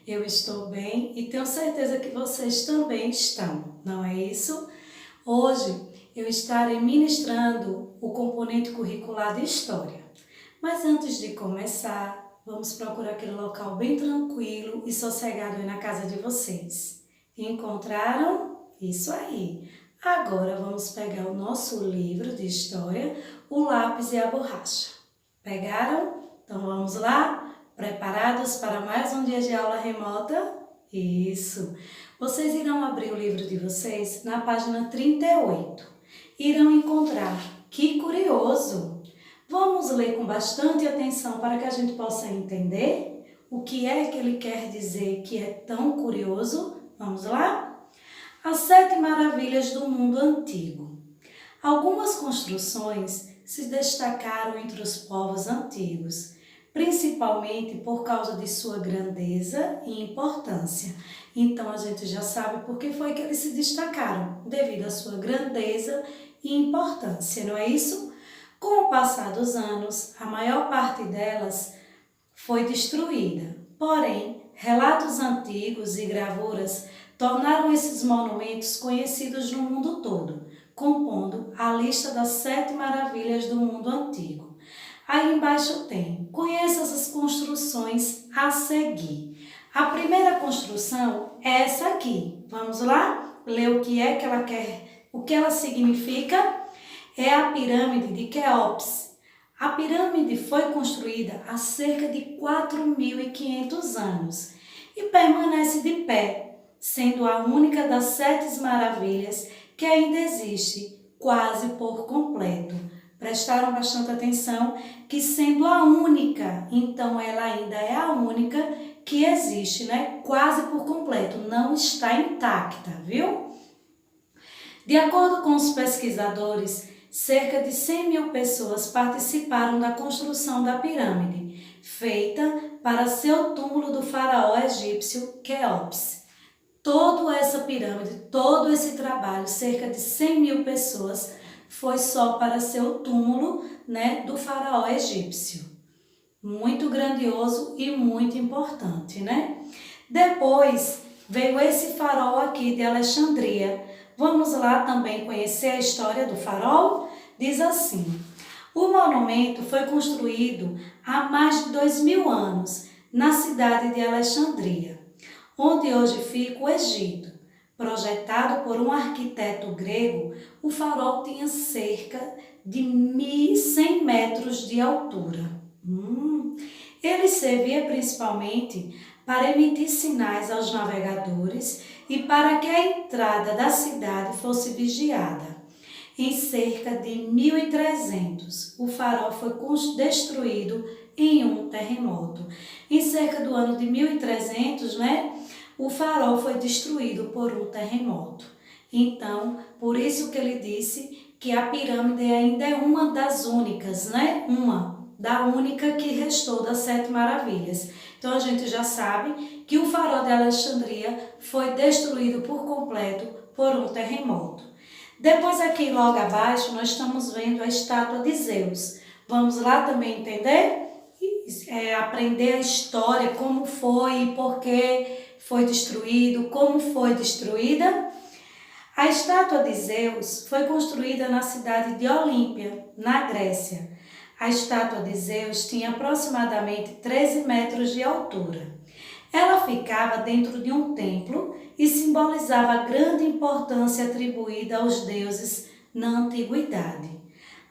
Eu estou bem e tenho certeza que vocês também estão, não é isso? Hoje eu estarei ministrando o componente curricular de História. Mas antes de começar, vamos procurar aquele local bem tranquilo e sossegado aí na casa de vocês. Encontraram? Isso aí! Agora vamos pegar o nosso livro de História, o lápis e a borracha. Pegaram? Então vamos lá? Preparados para mais um dia de aula remota? Isso! Vocês irão abrir o livro de vocês na página 38. Irão encontrar. Que curioso! Vamos ler com bastante atenção para que a gente possa entender o que é que ele quer dizer que é tão curioso. Vamos lá? As 7 maravilhas do mundo antigo. Algumas construções se destacaram entre os povos antigos, principalmente por causa de sua grandeza e importância. Então a gente já sabe por que foi que eles se destacaram, devido à sua grandeza e importância, não é isso? Com o passar dos anos, a maior parte delas foi destruída. Porém, relatos antigos e gravuras tornaram esses monumentos conhecidos no mundo todo, compondo a lista das 7 maravilhas do mundo antigo. Aí embaixo tem, conheça essas construções a seguir. A primeira construção é essa aqui. Vamos lá? Ler o que é que ela quer, o que ela significa? É a pirâmide de Quéops. A pirâmide foi construída há cerca de 4.500 anos e permanece de pé, sendo a única das 7 maravilhas que ainda existe quase por completo. Prestaram bastante atenção que sendo a única, então ela ainda é a única que existe, né? Quase por completo, não está intacta, viu? De acordo com os pesquisadores, cerca de 100.000 pessoas participaram da construção da pirâmide, feita para ser o túmulo do faraó egípcio Quéops. Toda essa pirâmide, todo esse trabalho, cerca de 100.000 pessoas, foi só para ser o túmulo, né, do faraó egípcio. Muito grandioso e muito importante, né? Depois veio esse farol aqui de Alexandria. Vamos lá também conhecer a história do farol? Diz assim: o monumento foi construído há mais de 2.000 anos na cidade de Alexandria, onde hoje fica o Egito. Projetado por um arquiteto grego, o farol tinha cerca de 1.100 metros de altura. Ele servia principalmente para emitir sinais aos navegadores e para que a entrada da cidade fosse vigiada. Em cerca de 1300, o farol foi destruído em um terremoto. Em cerca do ano de 1300, né, o farol foi destruído por um terremoto. Então, por isso que ele disse que a pirâmide ainda é uma das únicas, né? Da única que restou das 7 maravilhas. Então a gente já sabe que o farol de Alexandria foi destruído por completo por um terremoto. Depois aqui logo abaixo nós estamos vendo a estátua de Zeus. Vamos lá também entender? Aprender a história, como foi e por que foi destruído, como foi destruída. A estátua de Zeus foi construída na cidade de Olímpia, na Grécia. A estátua de Zeus tinha aproximadamente 13 metros de altura. Ela ficava dentro de um templo e simbolizava a grande importância atribuída aos deuses na antiguidade.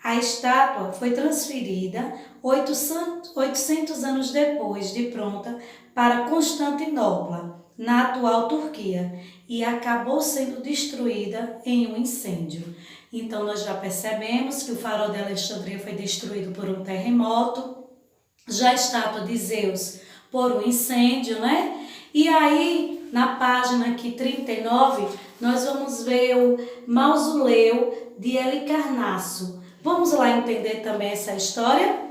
A estátua foi transferida 800 anos depois de pronta para Constantinopla, na atual Turquia, e acabou sendo destruída em um incêndio. Então nós já percebemos que o farol de Alexandria foi destruído por um terremoto, já a estátua de Zeus por um incêndio, né? E aí, na página aqui 39, nós vamos ver o mausoléu de Halicarnasso. Vamos lá entender também essa história?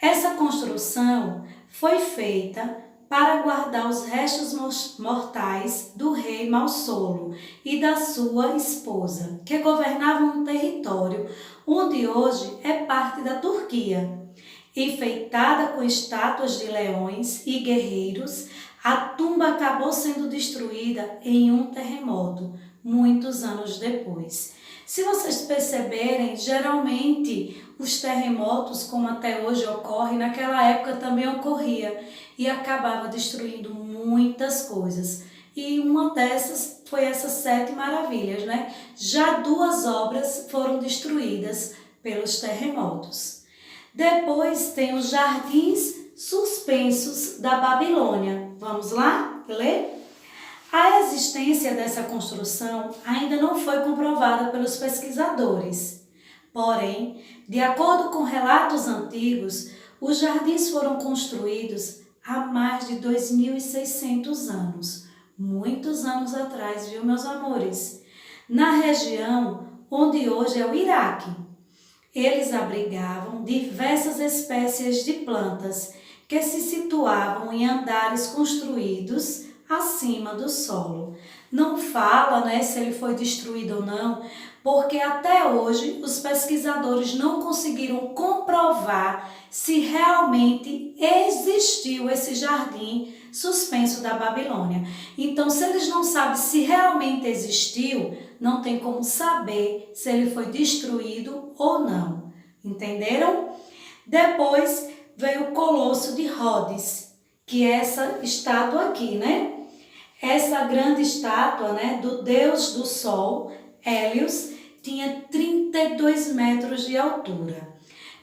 Essa construção foi feita para guardar os restos mortais do rei Malsolo e da sua esposa, que governavam um território onde hoje é parte da Turquia. Enfeitada com estátuas de leões e guerreiros, A tumba acabou sendo destruída em um terremoto, muitos anos depois. Se vocês perceberem, geralmente os terremotos, como até hoje ocorre, naquela época também ocorria e acabava destruindo muitas coisas. E uma dessas foi essas 7 maravilhas, né? Já 2 obras foram destruídas pelos terremotos. Depois tem os jardins suspensos da Babilônia. Vamos lá ler? A existência dessa construção ainda não foi comprovada pelos pesquisadores. Porém, de acordo com relatos antigos, os jardins foram construídos há mais de 2.600 anos. Muitos anos atrás, viu, meus amores? Na região onde hoje é o Iraque. Eles abrigavam diversas espécies de plantas que se situavam em andares construídos acima do solo. Não fala, né, se ele foi destruído ou não, porque até hoje os pesquisadores não conseguiram comprovar se realmente existiu esse jardim suspenso da Babilônia. Então, se eles não sabem se realmente existiu, não tem como saber se ele foi destruído ou não. Entenderam? Depois veio o Colosso de Rhodes, que é essa estátua aqui, né? Essa grande estátua, né, do deus do sol, Hélios, tinha 32 metros de altura.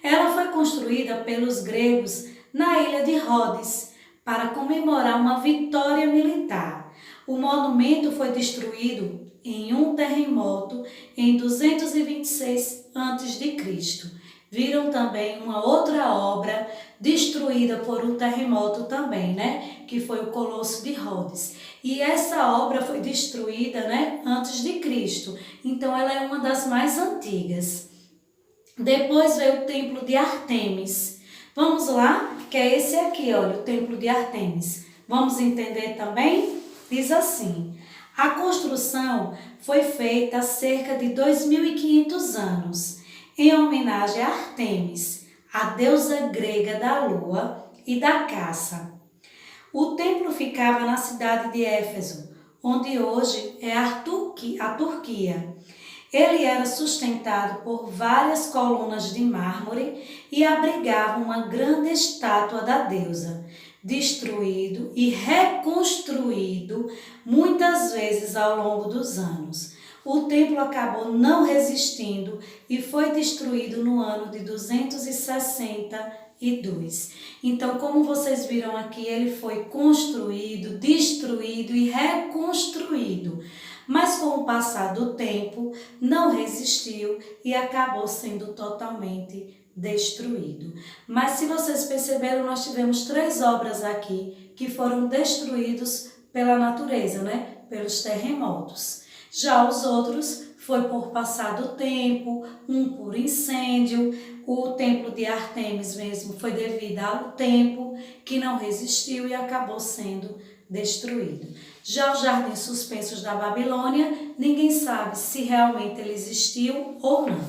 Ela foi construída pelos gregos na ilha de Rhodes para comemorar uma vitória militar. O monumento foi destruído em um terremoto em 226 a.C. Viram também uma outra obra destruída por um terremoto também, né? Que foi o Colosso de Rhodes. E essa obra foi destruída, né, antes de Cristo. Então ela é uma das mais antigas. Depois veio o Templo de Ártemis. Vamos lá? Que é esse aqui, olha, o Templo de Ártemis. Vamos entender também? Diz assim: a construção foi feita há cerca de 2.500 anos, em homenagem a Ártemis, a deusa grega da lua e da caça. O templo ficava na cidade de Éfeso, onde hoje é a Turquia. Ele era sustentado por várias colunas de mármore e abrigava uma grande estátua da deusa, destruído e reconstruído muitas vezes ao longo dos anos. O templo acabou não resistindo e foi destruído no ano de 262. Então, como vocês viram aqui, ele foi construído, destruído e reconstruído. Mas com o passar do tempo, não resistiu e acabou sendo totalmente destruído. Mas se vocês perceberam, nós tivemos 3 obras aqui que foram destruídos pela natureza, né? Pelos terremotos. Já os outros foi por passar do tempo, um por incêndio, o templo de Ártemis mesmo foi devido ao tempo que não resistiu e acabou sendo destruído. Já os jardins suspensos da Babilônia, ninguém sabe se realmente ele existiu ou não.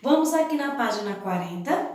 Vamos aqui na página 40.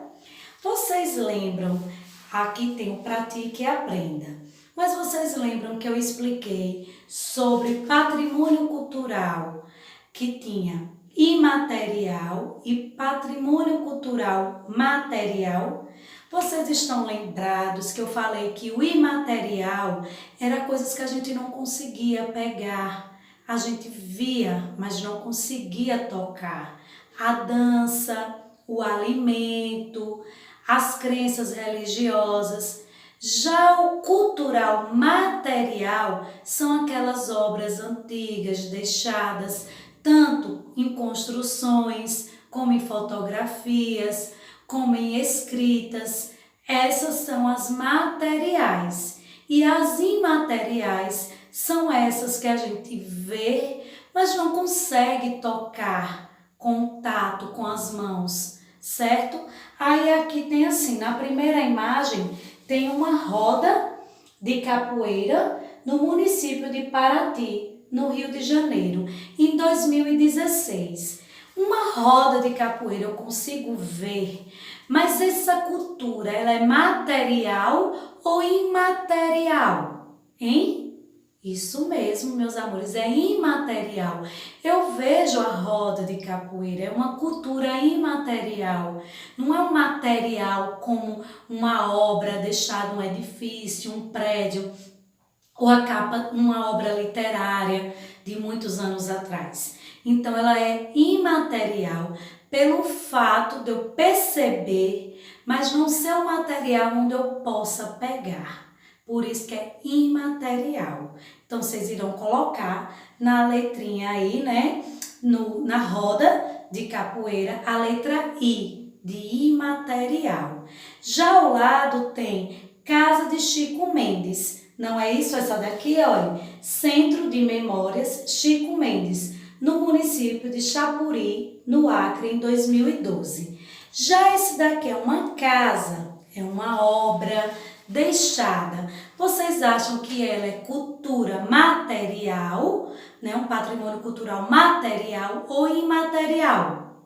Vocês lembram, aqui tem o Pratique e Aprenda. Mas vocês lembram que eu expliquei sobre patrimônio cultural, que tinha imaterial e patrimônio cultural material? Vocês estão lembrados que eu falei que o imaterial era coisas que a gente não conseguia pegar, a gente via, mas não conseguia tocar. A dança, o alimento, as crenças religiosas. Já o cultural material são aquelas obras antigas deixadas tanto em construções, como em fotografias, como em escritas. Essas são as materiais. E as imateriais são essas que a gente vê, mas não consegue tocar, contato com as mãos, certo? Aí aqui tem assim, na primeira imagem, tem uma roda de capoeira no município de Paraty, no Rio de Janeiro, em 2016. Uma roda de capoeira eu consigo ver, mas essa cultura, ela é material ou imaterial? Isso mesmo, meus amores, é imaterial. Eu vejo a roda de capoeira, é uma cultura imaterial. Não é um material como uma obra deixada, um edifício, um prédio, ou a capa, uma obra literária de muitos anos atrás. Então, ela é imaterial pelo fato de eu perceber, mas não ser um material onde eu possa pegar. Por isso que é imaterial. Então, vocês irão colocar na letrinha aí, né? Na roda de capoeira, a letra I, de imaterial. Já ao lado tem Casa de Chico Mendes. Não é isso? Essa daqui, olha. Centro de Memórias Chico Mendes, no município de Chapuri, no Acre, em 2012. Já esse daqui é uma casa, é uma obra deixada. Vocês acham que ela é cultura material, né? Um patrimônio cultural material ou imaterial?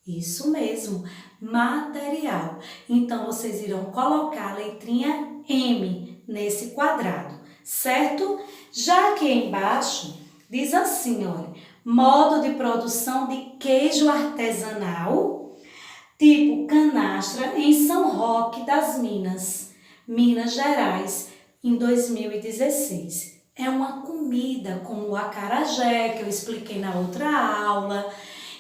Isso mesmo, material. Então, vocês irão colocar a letrinha M nesse quadrado, certo? Já aqui embaixo, diz assim, olha, modo de produção de queijo artesanal, tipo canastra, em São Roque das Minas, Minas Gerais, em 2016. É uma comida como o acarajé, que eu expliquei na outra aula.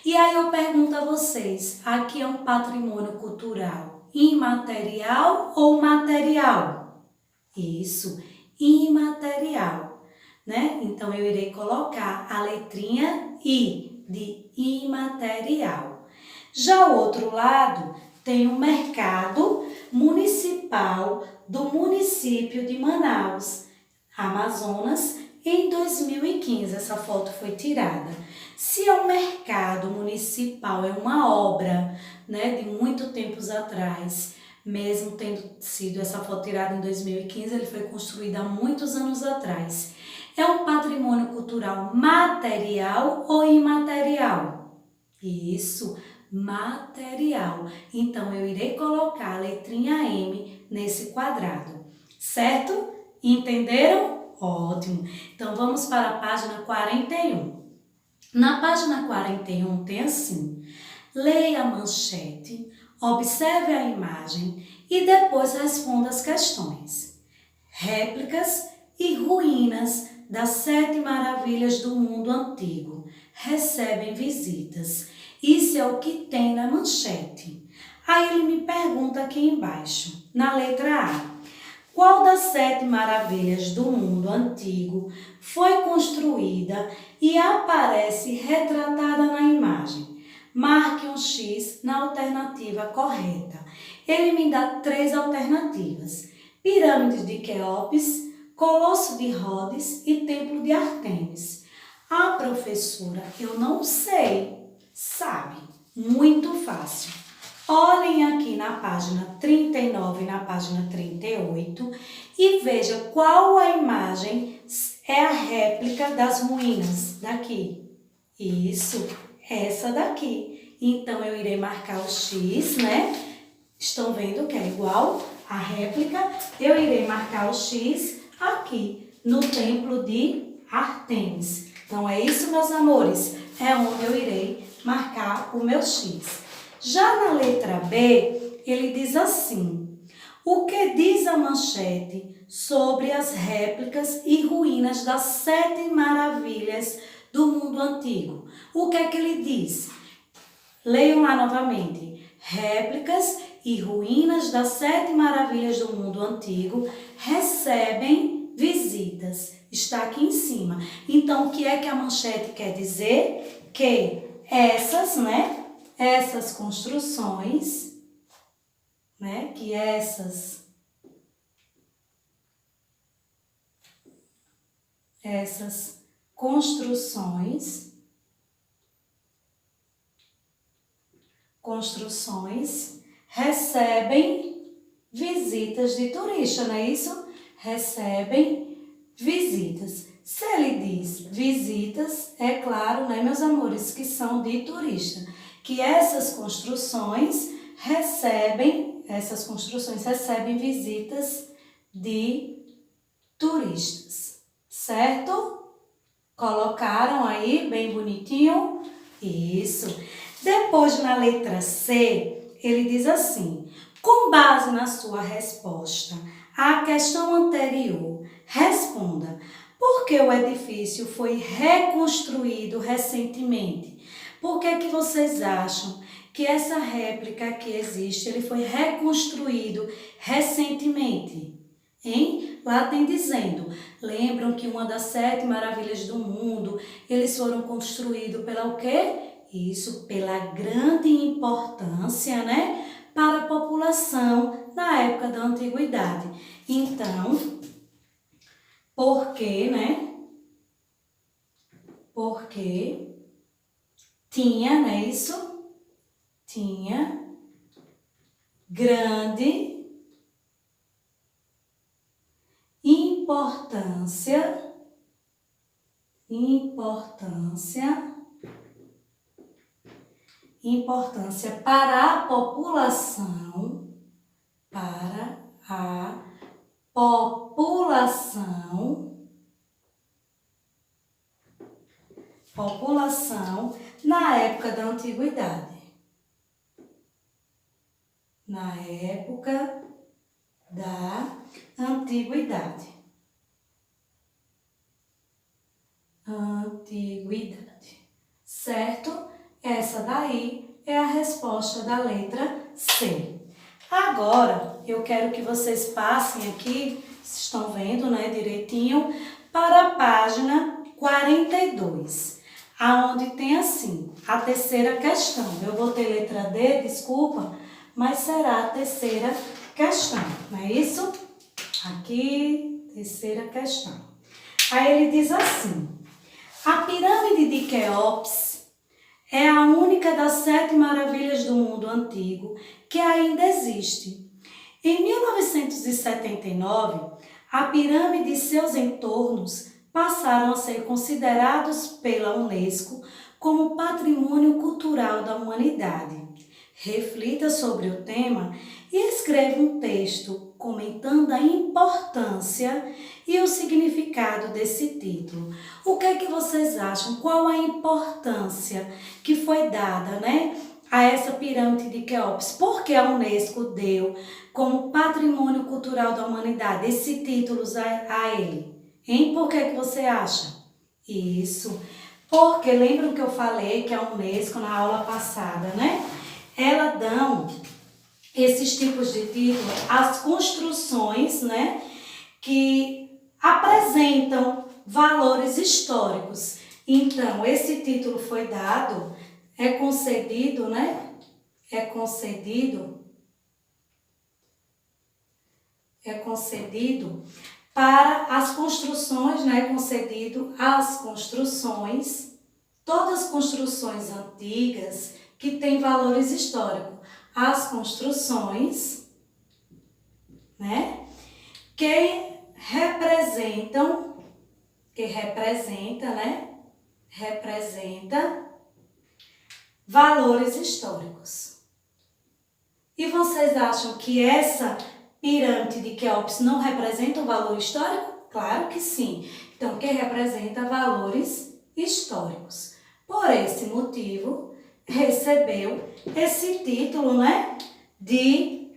E aí eu pergunto a vocês, aqui é um patrimônio cultural imaterial ou material? Isso, imaterial, né? Então eu irei colocar a letrinha I, de imaterial. Já o outro lado tem o mercado municipal do município de Manaus, Amazonas, em 2015. Essa foto foi tirada. Se é um mercado municipal, é uma obra, né, de muito tempos atrás, mesmo tendo sido essa foto tirada em 2015, ele foi construído há muitos anos atrás. É um patrimônio cultural material ou imaterial? Isso, material. Então, eu irei colocar a letrinha M nesse quadrado, certo? Entenderam? Ótimo. Então, vamos para a página 41. Na página 41 tem assim, leia a manchete, observe a imagem e depois responda as questões. Réplicas e ruínas das 7 maravilhas do mundo antigo recebem visitas. Isso é o que tem na manchete. Aí ele me pergunta aqui embaixo, na letra A. Qual das 7 maravilhas do mundo antigo foi construída e aparece retratada na imagem? Marque um X na alternativa correta. Ele me dá 3 alternativas: Pirâmide de Quéops, Colosso de Rhodes e Templo de Ártemis. Ah, professora, eu não sei. Sabe? Muito fácil. Olhem aqui na página 39 e na página 38 e veja qual a imagem é a réplica das ruínas daqui. Isso, essa daqui. Então, eu irei marcar o X, né? Estão vendo que é igual a réplica? Eu irei marcar o X aqui no Templo de Ártemis. Então, é isso, meus amores. É onde eu irei marcar o meu X. Já na letra B, ele diz assim, o que diz a manchete sobre as réplicas e ruínas das 7 maravilhas do mundo antigo? O que é que ele diz? Leiam lá novamente. Réplicas e ruínas das 7 maravilhas do mundo antigo recebem visitas. Está aqui em cima. Então, o que é que a manchete quer dizer? Que essas, né? Essas construções, né? Que essas construções recebem visitas de turista, não é isso? Recebem visitas. Se ele diz visitas, é claro, né, meus amores, que são de turista. Que essas construções recebem visitas de turistas, certo? Colocaram aí bem bonitinho? Isso. Depois, na letra C, ele diz assim: com base na sua resposta à questão anterior, responda por que o edifício foi reconstruído recentemente. Por que que vocês acham que essa réplica que existe, ele foi reconstruído recentemente? Hein? Lá tem dizendo, lembram que uma das 7 maravilhas do mundo, eles foram construídos pela o quê? Isso, pela grande importância, né, para a população na época da antiguidade. Então, porque, né? Porque tinha, não é isso? Tinha grande importância para a população, na época da antiguidade. Na época da antiguidade. Certo? Essa daí é a resposta da letra C. Agora, eu quero que vocês passem aqui, vocês estão vendo, né, direitinho, para a página 42, aonde tem assim, a terceira questão. Eu botei letra D, desculpa, mas será a terceira questão, não é isso? Aqui, terceira questão. Aí ele diz assim: a pirâmide de Quéops é a única das 7 maravilhas do mundo antigo que ainda existe. Em 1979, a pirâmide e seus entornos passaram a ser considerados pela Unesco como patrimônio cultural da humanidade. Reflita sobre o tema e escreva um texto comentando a importância e o significado desse título. O que é que vocês acham? Qual a importância que foi dada, né, a essa pirâmide de Quéops? Por que a Unesco deu como patrimônio cultural da humanidade esse título a ele? Hein? Por que você acha? Isso, porque lembram que eu falei que a Unesco na aula passada, né? Ela dão esses tipos de título às construções, né, que apresentam valores históricos. Então, esse título foi dado, é concedido, né? É concedido para as construções, né? Concedido às construções, todas as construções antigas que têm valores históricos. As construções, né? Que representa, né? Representa valores históricos. E vocês acham que essa pirâmide de Quéops não representa um valor histórico? Claro que sim. Então, que representa valores históricos. Por esse motivo, recebeu esse título, né, de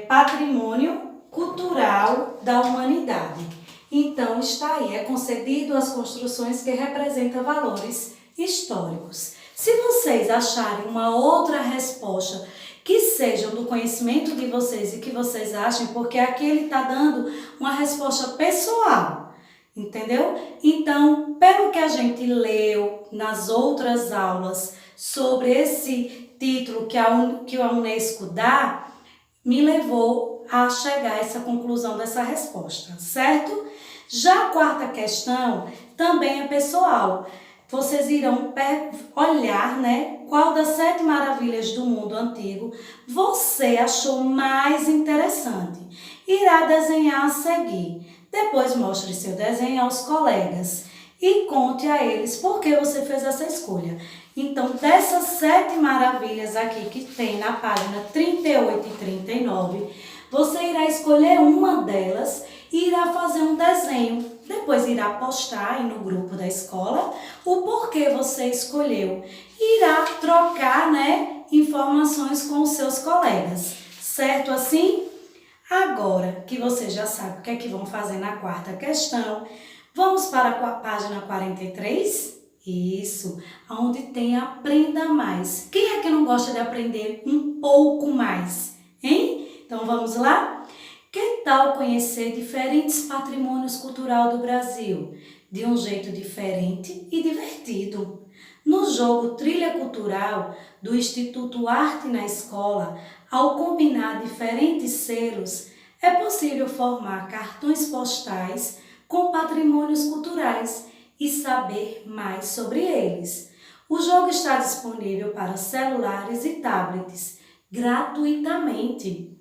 patrimônio cultural da humanidade. Então, está aí, é concedido às construções que representam valores históricos. Se vocês acharem uma outra resposta que sejam do conhecimento de vocês e que vocês achem, porque aqui ele está dando uma resposta pessoal, entendeu? Então, pelo que a gente leu nas outras aulas sobre esse título que a Unesco dá, me levou a chegar a essa conclusão dessa resposta, certo? Já a quarta questão também é pessoal. Vocês irão olhar, né, qual das 7 maravilhas do mundo antigo você achou mais interessante. Irá desenhar a seguir. Depois mostre seu desenho aos colegas e conte a eles por que você fez essa escolha. Então, dessas 7 maravilhas aqui que tem na página 38 e 39, você irá escolher uma delas e irá fazer um desenho. Depois irá postar aí no grupo da escola o porquê você escolheu. Irá trocar, informações com os seus colegas. Certo assim? Agora que você já sabe o que é que vão fazer na quarta questão, vamos para a página 43? Isso, onde tem Aprenda Mais. Quem é que não gosta de aprender um pouco mais, hein? Então vamos lá? Que tal conhecer diferentes patrimônios culturais do Brasil, de um jeito diferente e divertido? No jogo Trilha Cultural do Instituto Arte na Escola, ao combinar diferentes selos, é possível formar cartões postais com patrimônios culturais e saber mais sobre eles. O jogo está disponível para celulares e tablets gratuitamente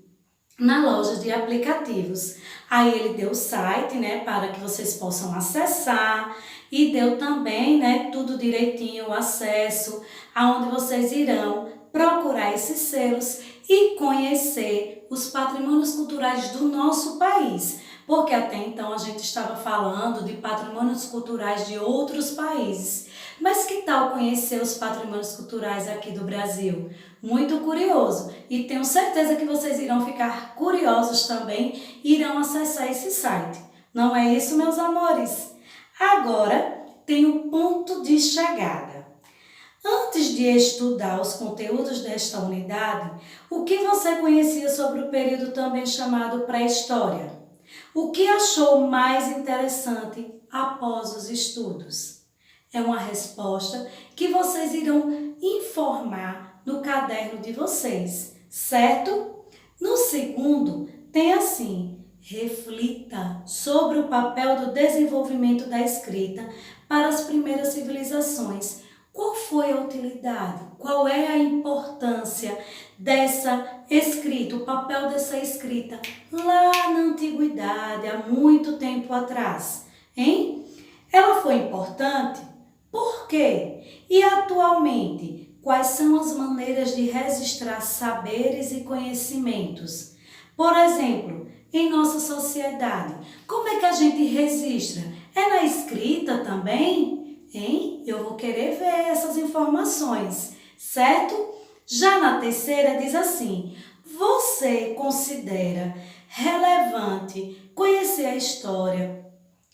na loja de aplicativos. Aí ele deu o site, para que vocês possam acessar e deu também, tudo direitinho, o acesso, aonde vocês irão procurar esses selos e conhecer os patrimônios culturais do nosso país. Porque até então a gente estava falando de patrimônios culturais de outros países. Mas que tal conhecer os patrimônios culturais aqui do Brasil? Muito curioso, e tenho certeza que vocês irão ficar curiosos também e irão acessar esse site. Não é isso, meus amores? Agora tem o ponto de chegada. Antes de estudar os conteúdos desta unidade, o que você conhecia sobre o período também chamado pré-história? O que achou mais interessante após os estudos? É uma resposta que vocês irão informar no caderno de vocês, certo? No segundo, tem assim: reflita sobre o papel do desenvolvimento da escrita para as primeiras civilizações. Qual foi a utilidade? Qual é a importância dessa escrita, o papel dessa escrita lá na antiguidade, há muito tempo atrás, hein? Ela foi importante? Por quê? E atualmente, quais são as maneiras de registrar saberes e conhecimentos? Por exemplo, em nossa sociedade, como é que a gente registra? É na escrita também? Hein? Eu vou querer ver essas informações, certo? Já na terceira diz assim: você considera relevante conhecer a história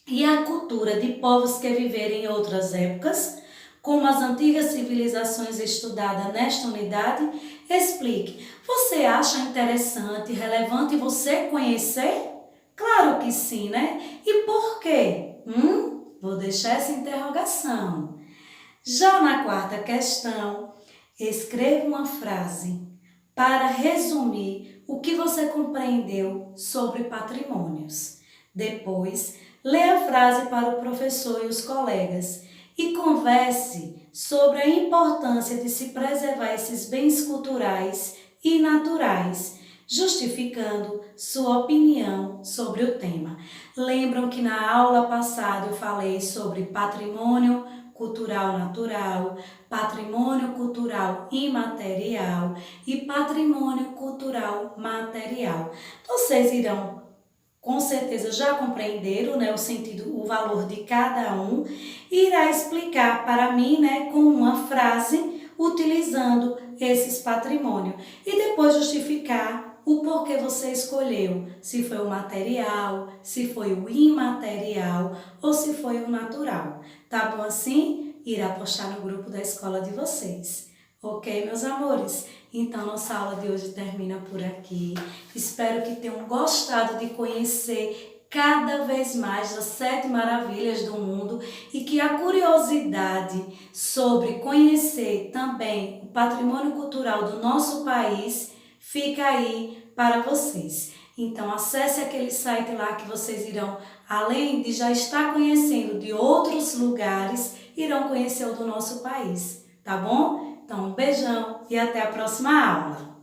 e a cultura de povos que viveram em outras épocas, como as antigas civilizações estudadas nesta unidade? Explique. Você acha interessante, relevante você conhecer? Claro que sim, E por quê? Vou deixar essa interrogação. Já na quarta questão, escreva uma frase para resumir o que você compreendeu sobre patrimônios. Depois, lê a frase para o professor e os colegas e converse sobre a importância de se preservar esses bens culturais e naturais, justificando sua opinião sobre o tema. Lembram que na aula passada eu falei sobre patrimônio cultural natural, patrimônio cultural imaterial e patrimônio cultural material. Vocês irão com certeza já compreenderam, o sentido, o valor de cada um, e irá explicar para mim, com uma frase, utilizando esses patrimônios. E depois justificar o porquê você escolheu, se foi o material, se foi o imaterial ou se foi o natural. Tá bom assim? Irá postar no grupo da escola de vocês. Ok, meus amores? Então, nossa aula de hoje termina por aqui. Espero que tenham gostado de conhecer cada vez mais as 7 maravilhas do mundo e que a curiosidade sobre conhecer também o patrimônio cultural do nosso país fica aí para vocês. Então, acesse aquele site lá que vocês irão, além de já estar conhecendo de outros lugares, irão conhecer o do nosso país, tá bom? Então, um beijão e até a próxima aula!